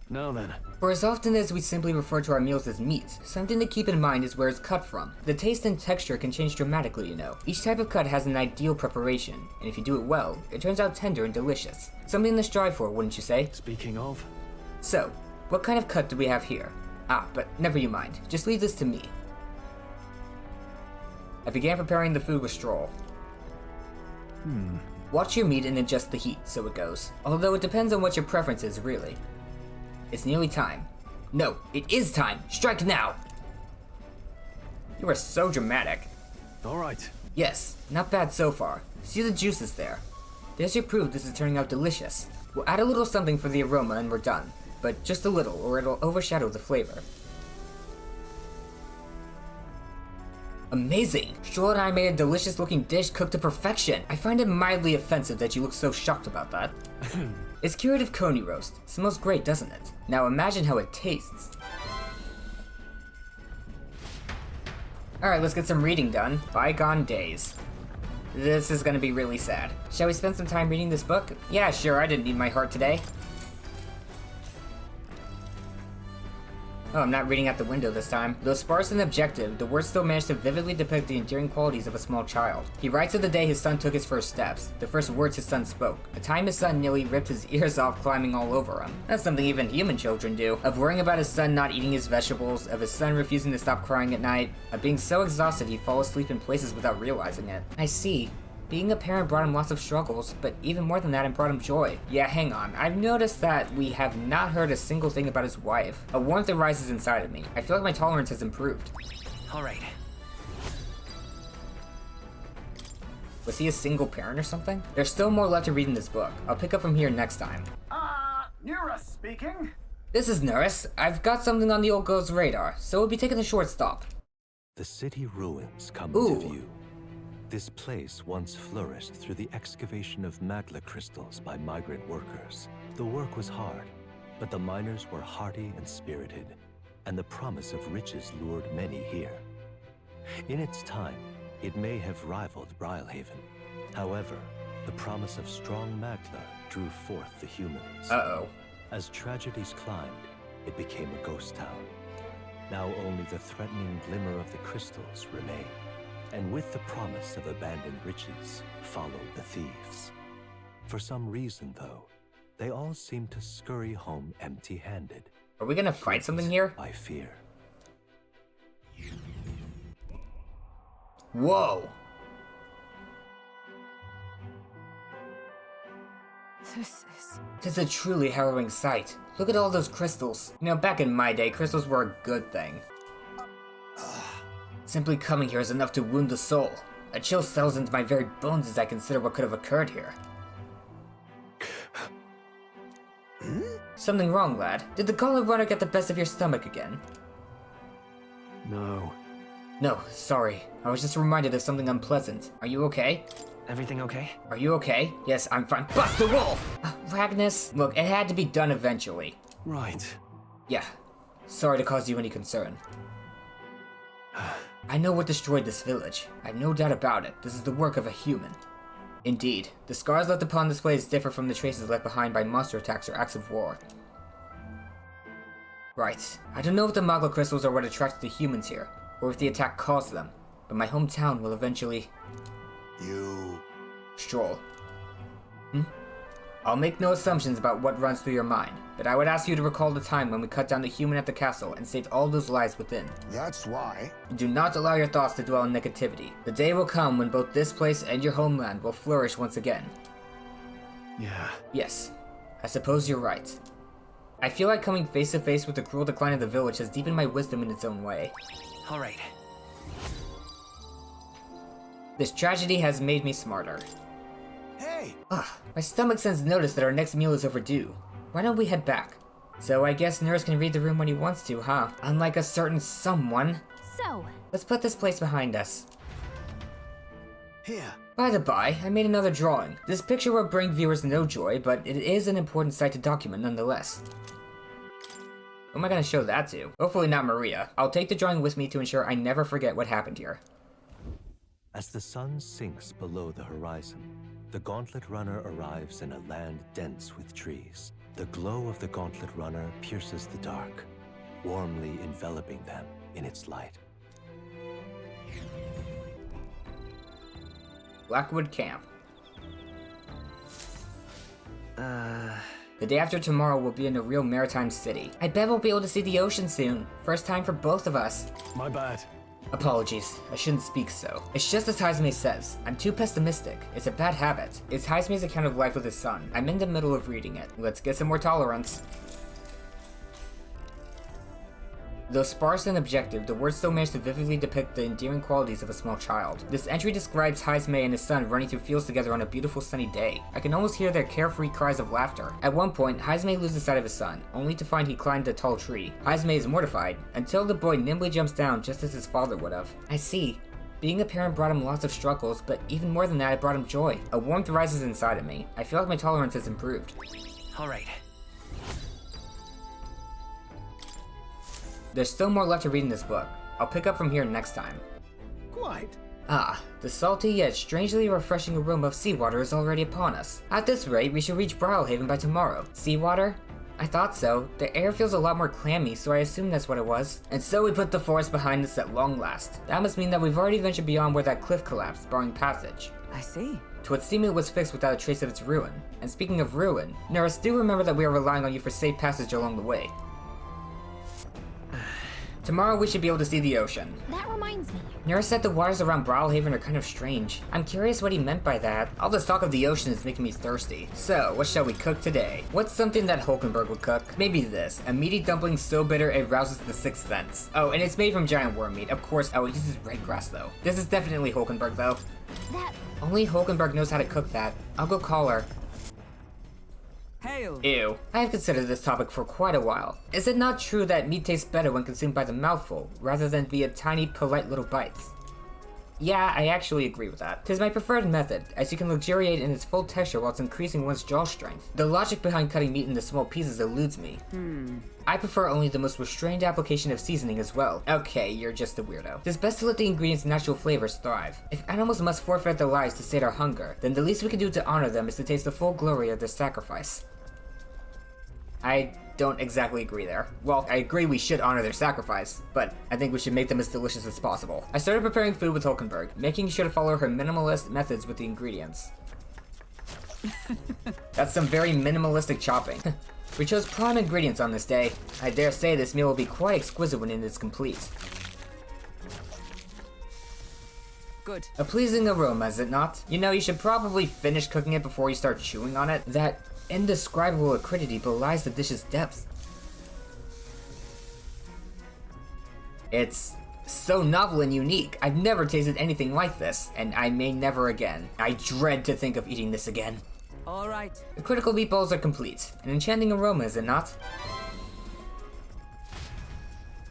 Now then. For as often as we simply refer to our meals as meat, something to keep in mind is where it's cut from. The taste and texture can change dramatically, you know. Each type of cut has an ideal preparation, and if you do it well, it turns out tender and delicious. Something to strive for, wouldn't you say? Speaking of... So, what kind of cut do we have here? Ah, but never you mind. Just leave this to me. I began preparing the food with Stroll. Watch your meat and adjust the heat, so it goes. Although it depends on what your preference is, really. It's nearly time. No, it is time! Strike now! You are so dramatic. All right. Yes, not bad so far. See the juices there. There's your proof this is turning out delicious. We'll add a little something for the aroma and we're done. But just a little, or it'll overshadow the flavor. Amazing! Stroll and I made a delicious looking dish cooked to perfection. I find it mildly offensive that you look so shocked about that. It's curative coney roast. Smells great, doesn't it? Now imagine how it tastes. Alright, let's get some reading done. Bygone days. This is gonna be really sad. Shall we spend some time reading this book? Yeah, sure, I didn't need my heart today. Oh, I'm not reading out the window this time. Though sparse and objective, the words still manage to vividly depict the endearing qualities of a small child. He writes of the day his son took his first steps, the first words his son spoke, the time his son nearly ripped his ears off climbing all over him. That's something even human children do. Of worrying about his son not eating his vegetables, of his son refusing to stop crying at night, of being so exhausted he'd fall asleep in places without realizing it. I see. Being a parent brought him lots of struggles, but even more than that, it brought him joy. Yeah, hang on. I've noticed that we have not heard a single thing about his wife. A warmth that rises inside of me. I feel like my tolerance has improved. All right. Was he a single parent or something? There's still more left to read in this book. I'll pick up from here next time. Neuras speaking. This is Neuras. I've got something on the old girl's radar, so we'll be taking a short stop. The city ruins come into view. This place once flourished through the excavation of magma crystals by migrant workers. The work was hard, but the miners were hardy and spirited, and the promise of riches lured many here. In its time, it may have rivaled Brilehaven. However, the promise of strong magma drew forth the humans. Uh-oh. As tragedies climbed, it became a ghost town. Now only the threatening glimmer of the crystals remain. And with the promise of abandoned riches followed the thieves. For some reason, though, they all seem to scurry home empty-handed. Are we gonna fight something here? By fear. Whoa! This is a truly harrowing sight. Look at all those crystals. You know, back in my day, crystals were a good thing. Simply coming here is enough to wound the soul. A chill settles into my very bones as I consider what could have occurred here. Something wrong, lad? Did the gauntlet runner get the best of your stomach again? No. No, sorry. I was just reminded of something unpleasant. Are you okay? Everything okay? Are you okay? Yes, I'm fine. Bust the wolf! Ragnus, look, it had to be done eventually. Right. Yeah. Sorry to cause you any concern. I know what destroyed this village. I have no doubt about it. This is the work of a human. Indeed, the scars left upon this place differ from the traces left behind by monster attacks or acts of war. Right. I don't know if the magma crystals are what attracted the humans here, or if the attack caused them, but my hometown will eventually... Stroll. I'll make no assumptions about what runs through your mind, but I would ask you to recall the time when we cut down the human at the castle and saved all those lives within. That's why. Do not allow your thoughts to dwell in negativity. The day will come when both this place and your homeland will flourish once again. Yeah. Yes, I suppose you're right. I feel like coming face to face with the cruel decline of the village has deepened my wisdom in its own way. All right. This tragedy has made me smarter. Hey! My stomach sends notice that our next meal is overdue. Why don't we head back? So I guess Neuras can read the room when he wants to, huh? Unlike a certain someone. So, Let's put this place behind us. Here. By the by, I made another drawing. This picture will bring viewers no joy, but it is an important sight to document nonetheless. Who am I gonna show that to? Hopefully not Maria. I'll take the drawing with me to ensure I never forget what happened here. As the sun sinks below the horizon, the Gauntlet Runner arrives in a land dense with trees. The glow of the Gauntlet Runner pierces the dark, warmly enveloping them in its light. Blackwood Camp. The day after tomorrow we'll be in a real maritime city. I bet we'll be able to see the ocean soon. First time for both of us. My bad. Apologies, I shouldn't speak so. It's just as Heismay says, I'm too pessimistic. It's a bad habit. It's Heismay's account of life with his son. I'm in the middle of reading it. Let's get some more tolerance. Though sparse and objective, the words still manage to vividly depict the endearing qualities of a small child. This entry describes Heismay and his son running through fields together on a beautiful sunny day. I can almost hear their carefree cries of laughter. At one point, Heismay loses sight of his son, only to find he climbed a tall tree. Heismay is mortified, until the boy nimbly jumps down just as his father would have. I see. Being a parent brought him lots of struggles, but even more than that, it brought him joy. A warmth rises inside of me. I feel like my tolerance has improved. All right. There's still more left to read in this book. I'll pick up from here next time. Quite. The salty yet strangely refreshing aroma of seawater is already upon us. At this rate, we should reach Brilehaven by tomorrow. Seawater? I thought so. The air feels a lot more clammy, so I assume that's what it was. And so we put the forest behind us at long last. That must mean that we've already ventured beyond where that cliff collapsed, barring passage. I see. To what seemingly was fixed without a trace of its ruin. And speaking of ruin, Neuras, do remember that we are relying on you for safe passage along the way. Tomorrow we should be able to see the ocean. That reminds me. Neuras said the waters around Brilehaven are kind of strange. I'm curious what he meant by that. All this talk of the ocean is making me thirsty. So, what shall we cook today? What's something that Hulkenberg would cook? Maybe this. A meaty dumpling so bitter it rouses the sixth sense. Oh, and it's made from giant worm meat. Of course, oh, it uses red grass though. This is definitely Hulkenberg though. Only Hulkenberg knows how to cook that. I'll go call her. Hail. Ew. I have considered this topic for quite a while. Is it not true that meat tastes better when consumed by the mouthful, rather than via tiny, polite little bites? Yeah, I actually agree with that. 'Tis my preferred method, as you can luxuriate in its full texture whilst increasing one's jaw strength. The logic behind cutting meat into small pieces eludes me. I prefer only the most restrained application of seasoning as well. Okay, you're just a weirdo. It is best to let the ingredients' natural flavors thrive. If animals must forfeit their lives to sate our hunger, then the least we can do to honor them is to taste the full glory of their sacrifice. I don't exactly agree there. Well, I agree we should honor their sacrifice, but I think we should make them as delicious as possible. I started preparing food with Hulkenberg, making sure to follow her minimalist methods with the ingredients. That's some very minimalistic chopping. We chose prime ingredients on this day. I dare say this meal will be quite exquisite when it is complete. Good. A pleasing aroma, is it not? You know, you should probably finish cooking it before you start chewing on it. That indescribable acridity belies the dish's depth. It's so novel and unique. I've never tasted anything like this, and I may never again. I dread to think of eating this again. All right. The critical meatballs are complete. An enchanting aroma, is it not?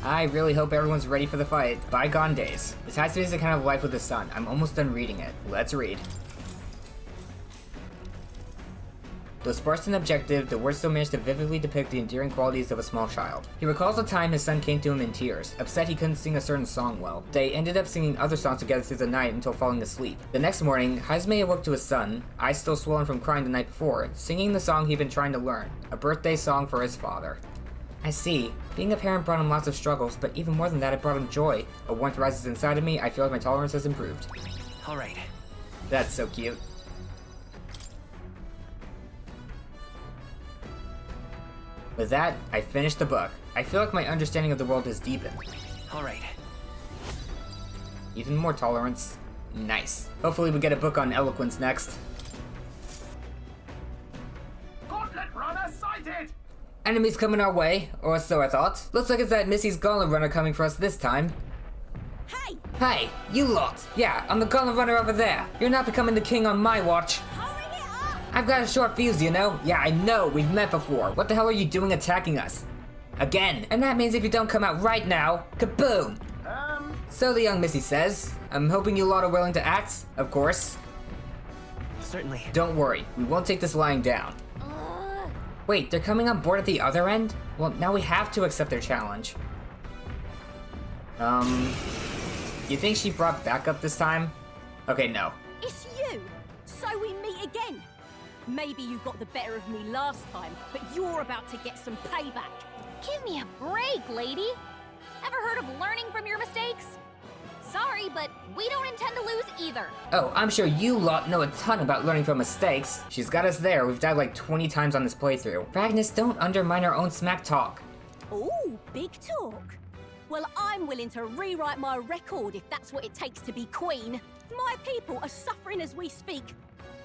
I really hope everyone's ready for the fight. Bygone days. This has to be the kind of life with the sun. I'm almost done reading it. Let's read. Though sparse and objective, the words still manage to vividly depict the endearing qualities of a small child. He recalls a time his son came to him in tears, upset he couldn't sing a certain song well. They ended up singing other songs together through the night until falling asleep. The next morning, Heismay awoke to his son, eyes still swollen from crying the night before, singing the song he'd been trying to learn, a birthday song for his father. I see. Being a parent brought him lots of struggles, but even more than that, it brought him joy. A warmth rises inside of me, I feel like my tolerance has improved. Alright. That's so cute. With that, I finished the book. I feel like my understanding of the world has deepened. Alright. Even more tolerance. Nice. Hopefully we get a book on eloquence next. Gauntlet runner sighted! Enemies coming our way, or so I thought. Looks like it's that Missy's Gauntlet Runner coming for us this time. Hey! Hey, you lot! Yeah, I'm the Gauntlet Runner over there. You're not becoming the king on my watch. Hurry it up! I've got a short fuse, you know? Yeah, I know, we've met before. What the hell are you doing attacking us? Again. And that means if you don't come out right now, kaboom! So the young Missy says. I'm hoping you lot are willing to act, of course. Certainly. Don't worry, we won't take this lying down. Wait, they're coming on board at the other end? Well, now we have to accept their challenge. You think she brought backup this time? Okay, no. It's you! So we meet again! Maybe you got the better of me last time, but you're about to get some payback. Give me a break, lady. Ever heard of learning from your mistakes? Sorry, but we don't intend to lose either. Oh, I'm sure you lot know a ton about learning from mistakes. She's got us there. We've died like 20 times on this playthrough. Agnes, don't undermine our own smack talk. Ooh, big talk. Well, I'm willing to rewrite my record if that's what it takes to be queen. My people are suffering as we speak.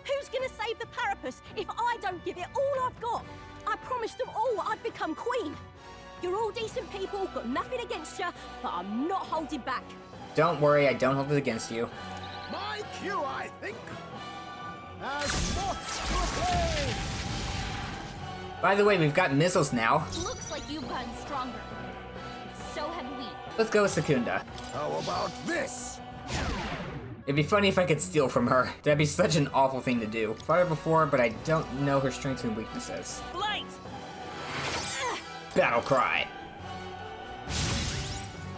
Who's gonna save the Parapus if I don't give it all I've got? I promised them all I'd become queen. You're all decent people, got nothing against you, but I'm not holding back. Don't worry, I don't hold it against you. My cue, I think. As moths to a flame. By the way, we've got missiles now. Looks like you've gotten stronger. So have we. Let's go with Secunda. How about this? It'd be funny if I could steal from her. That'd be such an awful thing to do. Fought her before, but I don't know her strengths and weaknesses. Blight! Battle cry.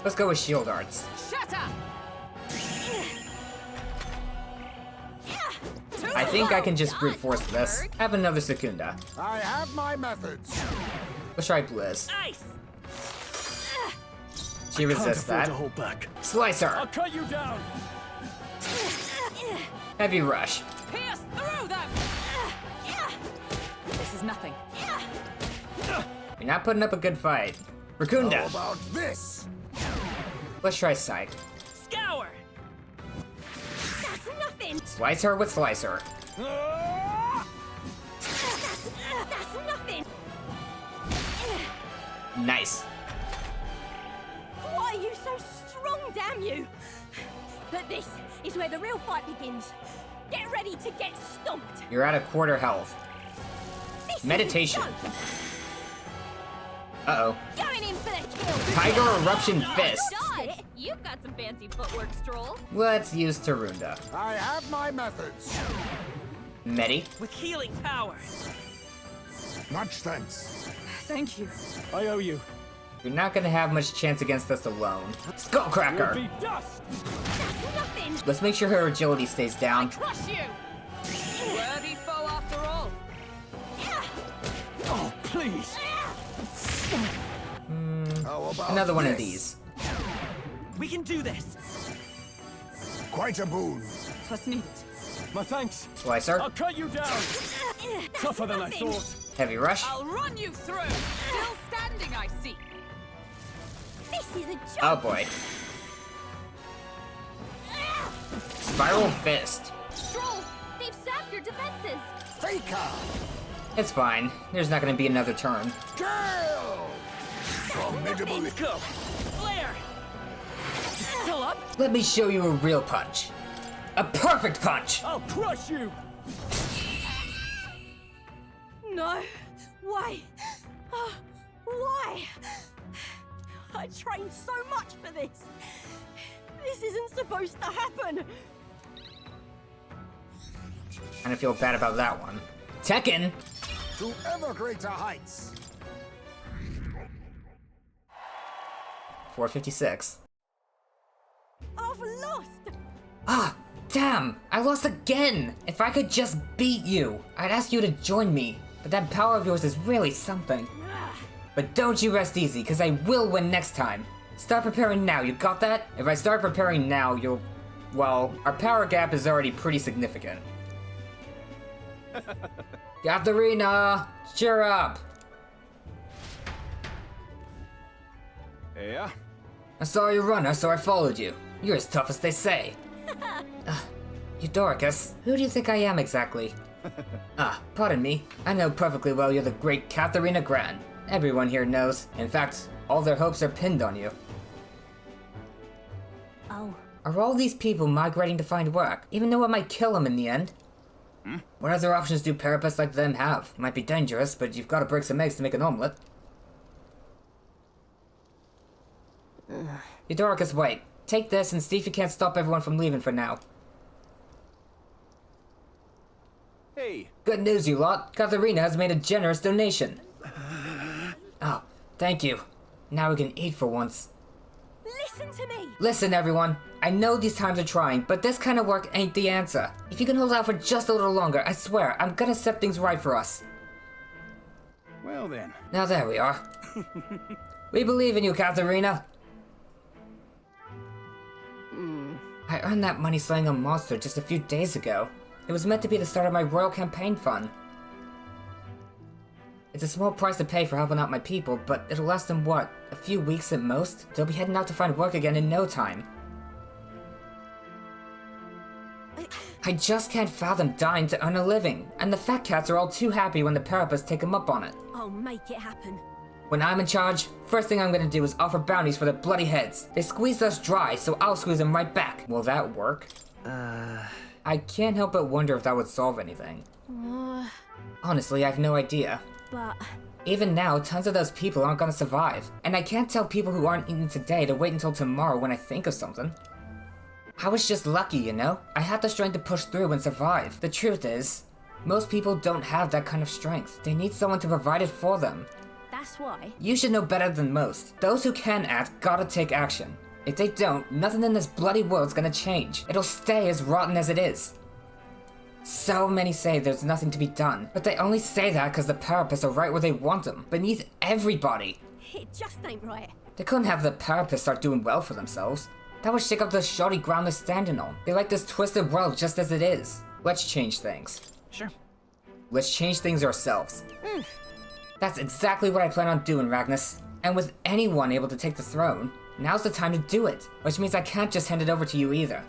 Let's go with shield arts. Shatter! I think I can just brute force this. Have another Secunda. I have my methods. Let's try Blizz. Ice. She resists that. hold back. Slice her. I'll cut you down. Heavy rush. Pierce through them. This is nothing. You're not putting up a good fight. Racunda. How about this? Let's try Psych. Scour. That's nothing. Slice her with Slicer. That's nothing. Nice. Why are you so strong, damn you? But this is where the real fight begins. Get ready to get stomped. You're at a quarter health. This Meditation. isn't joke. Uh-oh. Going in for the kill. Tiger Eruption Fist. Dodge. You've got some fancy footwork, Stroll. Let's use Tarunda. I have my methods. Medi. With healing power. Much thanks. Thank you. I owe you. You're not gonna have much chance against us alone. Skullcracker. You'll be dust. That's nothing. Let's make sure her agility stays down. Crush you. Worthy foe after all. Oh, please. How about Another one of this? these. We can do this. Quite a boon. Twas needed. My thanks. Slicer. I'll cut you down. Tougher than I thought. Heavy rush. I'll run you through. Still standing, I see. This is a joke. Oh boy. Spiral Fist. Stroll, they've sapped your defenses. Faker. It's fine. There's not gonna be another turn. Girl. Formidable. Go. Flare. Still up? Let me show you a real punch. A perfect punch! I'll crush you. No. Why? Why? I trained so much for this. This isn't supposed to happen. And I feel bad about that one. Tekken! To ever greater heights. 456. I've lost. Ah! Damn! I lost again! If I could just beat you, I'd ask you to join me. But that power of yours is really something. But don't you rest easy, because I will win next time. Start preparing now, you got that? If I start preparing now, you'll... Well, our power gap is already pretty significant. Catherina! Cheer up! Yeah? I saw you runner, so I followed you. You're as tough as they say. Eudoricus, who do you think I am exactly? Pardon me. I know perfectly well you're the great Catherina Gran. Everyone here knows. In fact, all their hopes are pinned on you. Oh. Are all these people migrating to find work, even though it might kill them in the end? What other options do parapests like them have? Might be dangerous, but you've got to break some eggs to make an omelet. Eudoricus, wait. Take this and see if you can't stop everyone from leaving for now. Hey. Good news, you lot. Catherina has made a generous donation. Oh, thank you. Now we can eat for once. Listen to me. Listen, everyone. I know these times are trying, but this kind of work ain't the answer. If you can hold out for just a little longer, I swear, I'm gonna set things right for us. Well then. Now there we are. We believe in you, Catherina. I earned that money slaying a monster just a few days ago. It was meant to be the start of my royal campaign fund. It's a small price to pay for helping out my people, but it'll last them what, a few weeks at most? They'll be heading out to find work again in no time. I just can't fathom dying to earn a living, and the fat cats are all too happy when the parapests take them up on it. I'll make it happen. When I'm in charge, first thing I'm gonna do is offer bounties for their bloody heads. They squeezed us dry, so I'll squeeze them right back. Will that work? I can't help but wonder if that would solve anything. Honestly, I have no idea. But... Even now, tons of those people aren't gonna survive. And I can't tell people who aren't eating today to wait until tomorrow when I think of something. I was just lucky, you know? I had the strength to push through and survive. The truth is, most people don't have that kind of strength. They need someone to provide it for them. That's why. You should know better than most. Those who can act gotta take action. If they don't, nothing in this bloody world's gonna change. It'll stay as rotten as it is. So many say there's nothing to be done, but they only say that because the Parapists are right where they want them, beneath everybody. It just ain't right. They couldn't have the Parapists start doing well for themselves. That would shake up the shoddy ground they're standing on. They like this twisted world just as it is. Let's change things. Sure. Let's change things ourselves. That's exactly what I plan on doing, Ragnus. And with anyone able to take the throne, now's the time to do it. Which means I can't just hand it over to you either.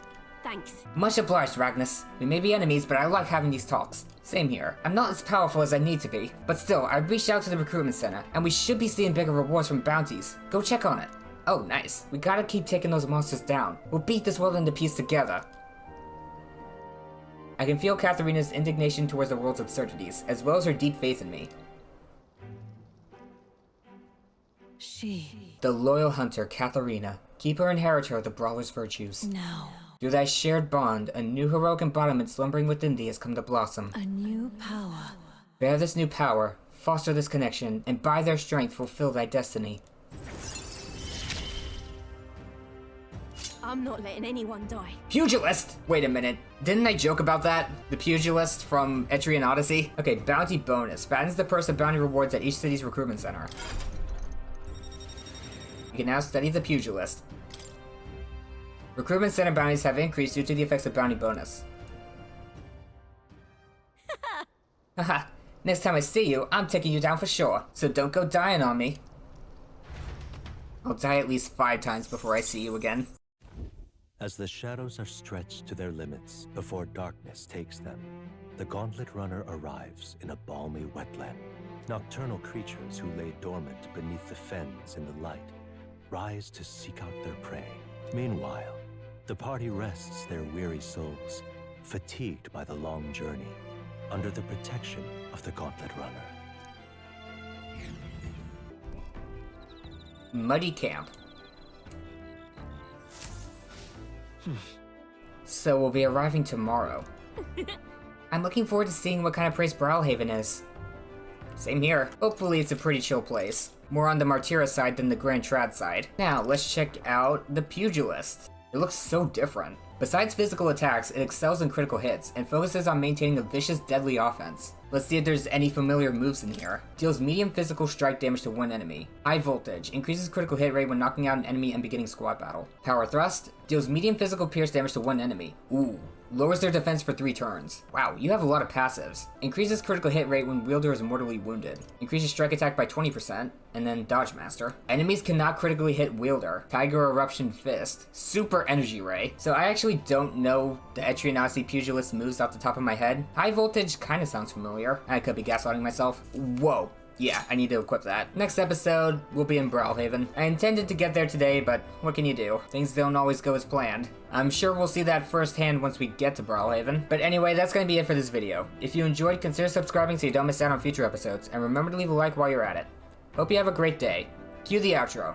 Thanks. Much obliged, Ragnus. We may be enemies, but I like having these talks. Same here. I'm not as powerful as I need to be, but still, I reached out to the recruitment center, and we should be seeing bigger rewards from bounties. Go check on it. Oh, nice. We gotta keep taking those monsters down. We'll beat this world into peace together. I can feel Catherina's indignation towards the world's absurdities, as well as her deep faith in me. The loyal hunter, Catherina. Keeper inheritor of the Brawler's virtues. No. Through thy shared bond, a new heroic embodiment slumbering within thee has come to blossom. A new power. Bear this new power, foster this connection, and by their strength fulfill thy destiny. I'm not letting anyone die. Pugilist! Wait a minute, didn't I joke about that? The Pugilist from Etrian Odyssey? Okay, bounty bonus. Fattens the purse of bounty rewards at each city's recruitment center. You can now study the Pugilist. Recruitment center bounties have increased due to the effects of bounty bonus. Haha, next time I see you, I'm taking you down for sure, so don't go dying on me. I'll die at least 5 times before I see you again. As the shadows are stretched to their limits before darkness takes them, the Gauntlet Runner arrives in a balmy wetland. Nocturnal creatures who lay dormant beneath the fens in the light rise to seek out their prey. Meanwhile, the party rests their weary souls, fatigued by the long journey, under the protection of the Gauntlet Runner. Muddy Camp. So we'll be arriving tomorrow. I'm looking forward to seeing what kind of place Brilehaven is. Same here. Hopefully it's a pretty chill place. More on the Martyra side than the Grand Trad side. Now, let's check out the Pugilist. It looks so different. Besides physical attacks, it excels in critical hits, and focuses on maintaining a vicious, deadly offense. Let's see if there's any familiar moves in here. Deals medium physical strike damage to one enemy. High Voltage, increases critical hit rate when knocking out an enemy and beginning squad battle. Power Thrust, deals medium physical pierce damage to one enemy. Ooh. Lowers their defense for 3 turns. Wow, you have a lot of passives. Increases critical hit rate when wielder is mortally wounded. Increases strike attack by 20%, and then Dodge Master. Enemies cannot critically hit wielder. Tiger Eruption Fist. Super Energy Ray. So I actually don't know the Etrian Odyssey Pugilist moves off the top of my head. High Voltage kinda sounds familiar. I could be gaslighting myself. Whoa. Yeah, I need to equip that. Next episode, we'll be in Brilehaven. I intended to get there today, but what can you do? Things don't always go as planned. I'm sure we'll see that firsthand once we get to Brilehaven. But anyway, that's gonna be it for this video. If you enjoyed, consider subscribing so you don't miss out on future episodes, and remember to leave a like while you're at it. Hope you have a great day. Cue the outro.